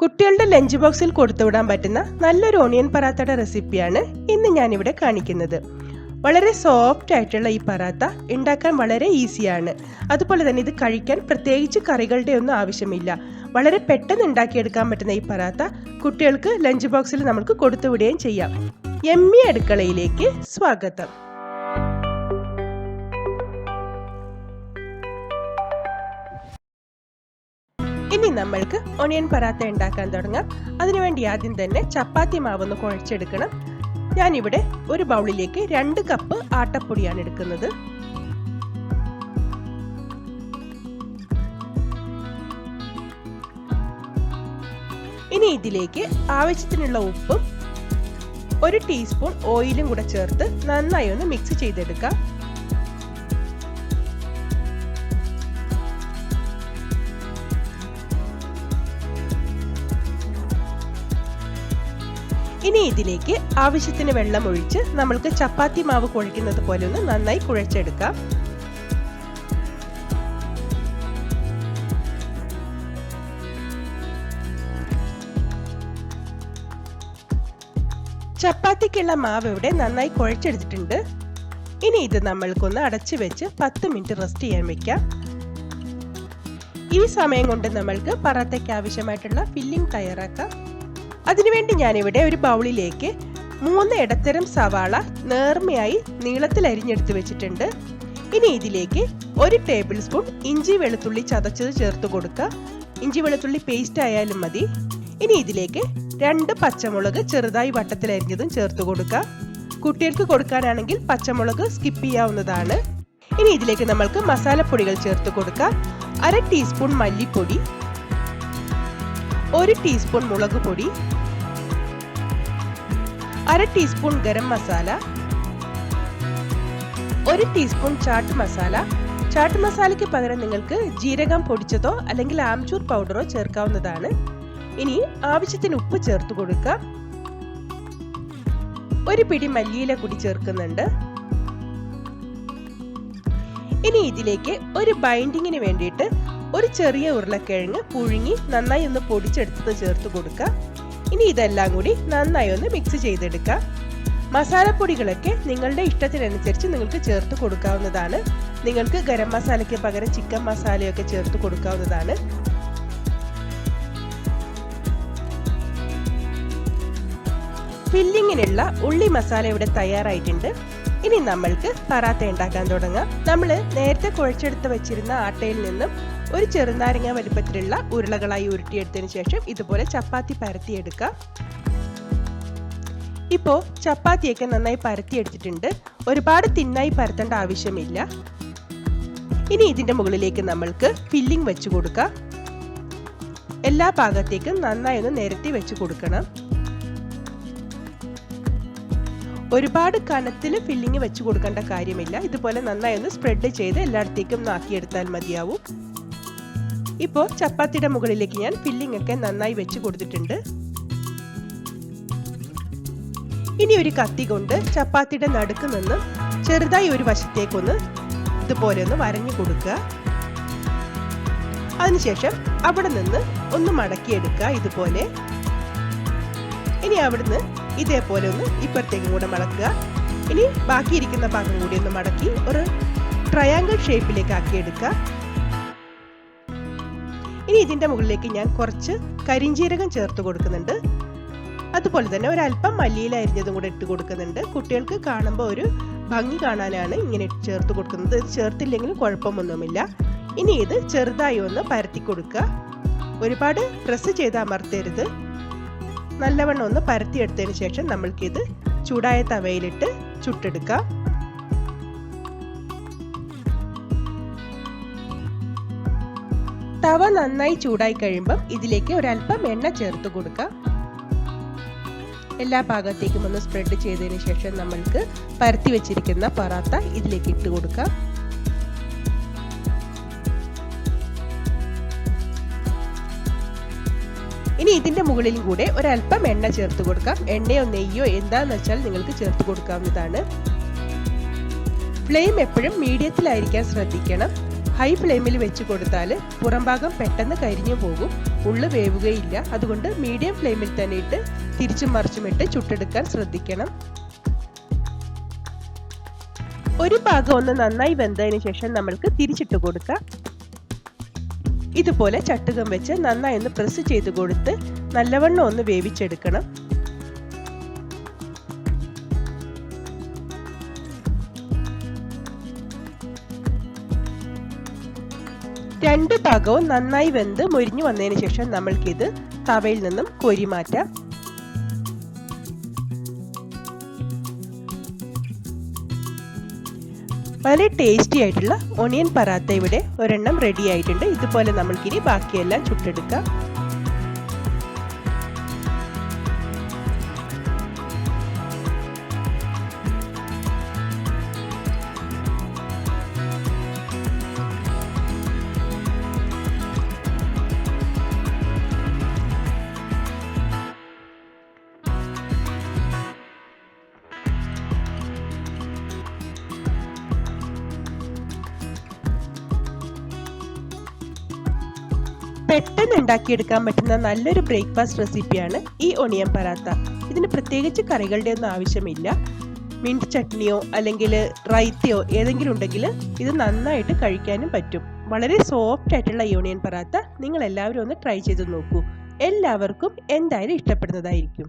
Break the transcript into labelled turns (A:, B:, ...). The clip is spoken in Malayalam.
A: കുട്ടികളുടെ ലഞ്ച് ബോക്സിൽ കൊടുത്തുവിടാൻ പറ്റുന്ന നല്ലൊരു ഓണിയൻ പറാത്തയുടെ റെസിപ്പിയാണ് ഇന്ന് ഞാനിവിടെ കാണിക്കുന്നത്. വളരെ സോഫ്റ്റ് ആയിട്ടുള്ള ഈ പറാത്ത ഉണ്ടാക്കാൻ വളരെ ഈസിയാണ്. അതുപോലെ തന്നെ ഇത് കഴിക്കാൻ പ്രത്യേകിച്ച് കറികളുടെ ഒന്നും ആവശ്യമില്ല. വളരെ പെട്ടെന്ന് ഉണ്ടാക്കിയെടുക്കാൻ പറ്റുന്ന ഈ പറാത്ത കുട്ടികൾക്ക് ലഞ്ച് ബോക്സിൽ നമുക്ക് കൊടുത്തുവിടുകയും ചെയ്യാം. യമ്മി അടുക്കളയിലേക്ക് സ്വാഗതം. ഇനി നമ്മൾക്ക് ഒണിയൻ പറാത്ത ഉണ്ടാക്കാൻ തുടങ്ങാം. അതിനുവേണ്ടി ആദ്യം തന്നെ ചപ്പാത്തി മാവൊന്ന് കുഴച്ചെടുക്കണം. ഞാനിവിടെ ഒരു ബൗളിലേക്ക് 2 കപ്പ് ആട്ടപ്പൊടിയാണ് എടുക്കുന്നത്. ഇനി ഇതിലേക്ക് ആവശ്യത്തിനുള്ള ഉപ്പും 1 ടീസ്പൂൺ ഓയിലും കൂടെ ചേർത്ത് നന്നായി ഒന്ന് മിക്സ് ചെയ്തെടുക്കാം. ഇനി ഇതിലേക്ക് ആവശ്യത്തിന് വെള്ളം ഒഴിച്ച് നമ്മൾക്ക് ചപ്പാത്തി മാവ് കുഴയ്ക്കുന്നത് പോലെ ഒന്ന് നന്നായി കുഴച്ചെടുക്കാം. ചപ്പാത്തിക്കുള്ള മാവ് ഇവിടെ നന്നായി കുഴച്ചെടുത്തിട്ടുണ്ട്. ഇനി ഇത് നമ്മൾക്കൊന്ന് അടച്ചു വെച്ച് 10 മിനിറ്റ് റെസ്റ്റ് ചെയ്യാൻ വെക്കാം. ഈ സമയം കൊണ്ട് നമ്മൾക്ക് പറാത്തയ്ക്ക് ആവശ്യമായിട്ടുള്ള ഫില്ലിംഗ് തയ്യാറാക്കാം. അതിനുവേണ്ടി ഞാനിവിടെ ഒരു ബൗളിലേക്ക് 3 ഇടത്തരം സവാള നേർമയായി നീളത്തിൽ അരിഞ്ഞെടുത്ത് വെച്ചിട്ടുണ്ട്. ഇനി ഇതിലേക്ക് 1 ടേബിൾ സ്പൂൺ ഇഞ്ചി വെളുത്തുള്ളി ചതച്ചത് ചേർത്ത് കൊടുക്കുക. ഇഞ്ചി വെളുത്തുള്ളി പേസ്റ്റ് ആയാലും മതി. ഇനി ഇതിലേക്ക് 2 പച്ചമുളക് ചെറുതായി വട്ടത്തിൽ അരിഞ്ഞതും ചേർത്ത് കൊടുക്കുക. കുട്ടികൾക്ക് കൊടുക്കാനാണെങ്കിൽ പച്ചമുളക് സ്കിപ്പ് ചെയ്യാവുന്നതാണ്. ഇനി ഇതിലേക്ക് നമ്മൾക്ക് മസാലപ്പൊടികൾ ചേർത്ത് കൊടുക്കാം. 1/2 ടീസ്പൂൺ മല്ലിപ്പൊടി, 1 ടീസ്പൂൺ മുളക് പൊടി, 1/2 ടീസ്പൂൺ ഗരം മസാല, 1 ടീസ്പൂൺ ചാട്ട് മസാല. ചാട്ട് മസാലയ്ക്ക് പകരം നിങ്ങൾക്ക് ജീരകം പൊടിച്ചതോ അല്ലെങ്കിൽ ആംചൂർ പൗഡറോ ചേർക്കാവുന്നതാണ്. ഇനി ആവശ്യത്തിന് ഉപ്പ് ചേർത്ത് കൊടുക്കുക. 1 പിടി മല്ലിയില കൂടി ചേർക്കുന്നുണ്ട്. ഇനി ഇതിലേക്ക് ഒരു ബൈൻഡിങ്ങിന് വേണ്ടിയിട്ട് ഒരു ചെറിയ ഉരുളക്കിഴങ്ങ് പുഴുങ്ങി നന്നായി ഒന്ന് പൊടിച്ചെടുത്തത് ചേർത്ത് കൊടുക്കുക. ഇനി ഇതെല്ലാം കൂടി നന്നായി ഒന്ന് മിക്സ് ചെയ്തെടുക്കാം. മസാലപ്പൊടികളൊക്കെ നിങ്ങളുടെ ഇഷ്ടത്തിനനുസരിച്ച് നിങ്ങൾക്ക് ചേർത്ത് കൊടുക്കാവുന്നതാണ്. നിങ്ങൾക്ക് ഗരം മസാലയ്ക്ക് പകരം ചിക്കൻ മസാലയൊക്കെ ചേർത്ത് കൊടുക്കാവുന്നതാണ്. ഫില്ലിങ്ങിനുള്ള ഉള്ളി മസാല ഇവിടെ തയ്യാറായിട്ടുണ്ട്. ഇനി നമ്മൾക്ക് പറാത്ത ഉണ്ടാക്കാൻ തുടങ്ങാം. നമ്മൾ നേരത്തെ കുഴച്ചെടുത്ത് വെച്ചിരുന്ന ആട്ടയിൽ നിന്നും ഒരു ചെറുനാരങ്ങ വലുപ്പത്തിലുള്ള ഉരുളകളായി ഉരുട്ടിയെടുത്തതിന് ശേഷം ഇതുപോലെ ചപ്പാത്തി പരത്തിയെടുക്കാം. ഇപ്പോൾ ചപ്പാത്തിയൊക്കെ നന്നായി പരത്തിയെടുത്തിട്ടുണ്ട്. ഒരുപാട് തിന്നായി പരത്തേണ്ട ആവശ്യമില്ല. ഇനി ഇതിന്റെ മുകളിലേക്ക് നമ്മൾക്ക് ഫില്ലിംഗ് വെച്ച് കൊടുക്കാം. എല്ലാ ഭാഗത്തേക്കും നന്നായി ഒന്ന് നിരത്തി വെച്ച് കൊടുക്കണം. ഒരുപാട് കനത്തിൽ ഫില്ലിങ് വെച്ച് കൊടുക്കേണ്ട കാര്യമില്ല. ഇതുപോലെ നന്നായി ഒന്ന് സ്പ്രെഡ് ചെയ്ത് എല്ലായിടത്തേക്കും ആക്കിയെടുത്താൽ മതിയാവും. ഇപ്പോൾ ചപ്പാത്തിയുടെ മുകളിലേക്ക് ഞാൻ ഫില്ലിംഗ് ഒക്കെ നന്നായി വെച്ച് കൊടുത്തിട്ടുണ്ട്. ഇനി ഒരു കത്തി കൊണ്ട് ചപ്പാത്തിയുടെ നടുക്ക് നിന്ന് ചെറുതായി ഒരു വശത്തേക്കൊന്ന് ഇതുപോലെ ഒന്ന് വരഞ്ഞു കൊടുക്കുക. അതിനുശേഷം അവിടെ നിന്ന് ഒന്ന് മടക്കിയെടുക്കുക ഇതുപോലെ. ഇനി അവിടുന്ന് ഇതേപോലെ ഒന്ന് ഇപ്പുറത്തേക്കും കൂടെ മടക്കുക. ഇനി ബാക്കിയിരിക്കുന്ന ഭാഗം കൂടി ഒന്ന് മടക്കി ഒരു ട്രയാങ്കിൾ ഷേപ്പിലേക്ക് ആക്കിയെടുക്കുക. ഇനി ഇതിന്റെ മുകളിലേക്ക് ഞാൻ കുറച്ച് കരിഞ്ജീരകം ചേർത്ത് കൊടുക്കുന്നുണ്ട്. അതുപോലെ തന്നെ ഒരല്പം മല്ലിയില അരിഞ്ഞതും കൂടെ ഇട്ട് കൊടുക്കുന്നുണ്ട്. കുട്ടികൾക്ക് കാണുമ്പോൾ ഒരു ഭംഗി കാണാനാണ് ഇങ്ങനെ ചേർത്ത് കൊടുക്കുന്നത്. ഇത് ചേർത്തില്ലെങ്കിലും കുഴപ്പമൊന്നുമില്ല. ഇനി ഇത് ചെറുതായി ഒന്ന് പരത്തി കൊടുക്കുക. ഒരുപാട് പ്രസ് ചെയ്ത് അമർത്തരുത്. നല്ലവണ്ണം ഒന്ന് പരത്തിയെടുത്തതിന് ശേഷം നമ്മൾക്കിത് ചൂടായ തവയിലിട്ട് ചുട്ടെടുക്കാം. തവ നന്നായി ചൂടായി കഴിയുമ്പം ഇതിലേക്ക് ഒരല്പം എണ്ണ ചേർത്ത് കൊടുക്കാം. എല്ലാ ഭാഗത്തേക്കും ഒന്ന് സ്പ്രെഡ് ചെയ്തതിന് ശേഷം നമ്മൾക്ക് പരത്തി വെച്ചിരിക്കുന്ന പറാത്ത ഇതിലേക്ക് ഇട്ട് കൊടുക്കാം. ഇനി ഇതിന്റെ മുകളിലും കൂടെ ഒരല്പം എണ്ണ ചേർത്ത് കൊടുക്കാം. എണ്ണയോ നെയ്യോ എന്താന്ന് വെച്ചാൽ നിങ്ങൾക്ക് ചേർത്ത് കൊടുക്കാവുന്നതാണ്. ഫ്ലെയിം എപ്പോഴും മീഡിയത്തിലായിരിക്കാൻ ശ്രദ്ധിക്കണം. ഹൈ ഫ്ലെയിമിൽ വെച്ച് കൊടുത്താൽ പുറംഭാഗം പെട്ടെന്ന് കരിഞ്ഞു പോകും. ഉള്ളു വേവുകയില്ല. അതുകൊണ്ട് മീഡിയം ഫ്ലെയിമിൽ തന്നെ ഇട്ട് തിരിച്ചും മറിച്ചുമിട്ട് ചുട്ടെടുക്കാൻ ശ്രദ്ധിക്കണം. ഒരു ഭാഗം ഒന്ന് നന്നായി വെന്തതിന് ശേഷം നമ്മൾക്ക് തിരിച്ചിട്ട് കൊടുക്കാം. ഇതുപോലെ ചട്ടുകം വെച്ച് നന്നായി ഒന്ന് പ്രസ് ചെയ്ത് കൊടുത്ത് നല്ലവണ്ണം ഒന്ന് വേവിച്ചെടുക്കണം. രണ്ട് ഭാഗവും നന്നായി വെന്ത് മൊരിഞ്ഞു വന്നതിന് ശേഷം നമ്മൾക്കിത് തവയിൽ നിന്നും കോരി മാറ്റാം. വളരെ ടേസ്റ്റി ആയിട്ടുള്ള ഓണിയൻ പറാത്ത ഇവിടെ ഒരെണ്ണം റെഡി ആയിട്ടുണ്ട്. ഇതുപോലെ നമ്മൾക്കിനി ബാക്കിയെല്ലാം ചുട്ടെടുക്കാം. പെട്ടെന്ന് ഉണ്ടാക്കിയെടുക്കാൻ പറ്റുന്ന നല്ലൊരു ബ്രേക്ക്ഫാസ്റ്റ് റെസിപ്പിയാണ് ഈ ഒണിയൻ പറാത്ത. ഇതിന് പ്രത്യേകിച്ച് കറികളുടെ ഒന്നും ആവശ്യമില്ല. മിന്റ് ചട്നിയോ അല്ലെങ്കിൽ റൈത്തയോ ഏതെങ്കിലും ഉണ്ടെങ്കിൽ ഇത് നന്നായിട്ട് കഴിക്കാനും പറ്റും. വളരെ സോഫ്റ്റ് ആയിട്ടുള്ള ഈ ഒണിയൻ പറാത്ത നിങ്ങൾ എല്ലാവരും ഒന്ന് ട്രൈ ചെയ്ത് നോക്കൂ. എല്ലാവർക്കും എന്തായാലും ഇഷ്ടപ്പെടുന്നതായിരിക്കും.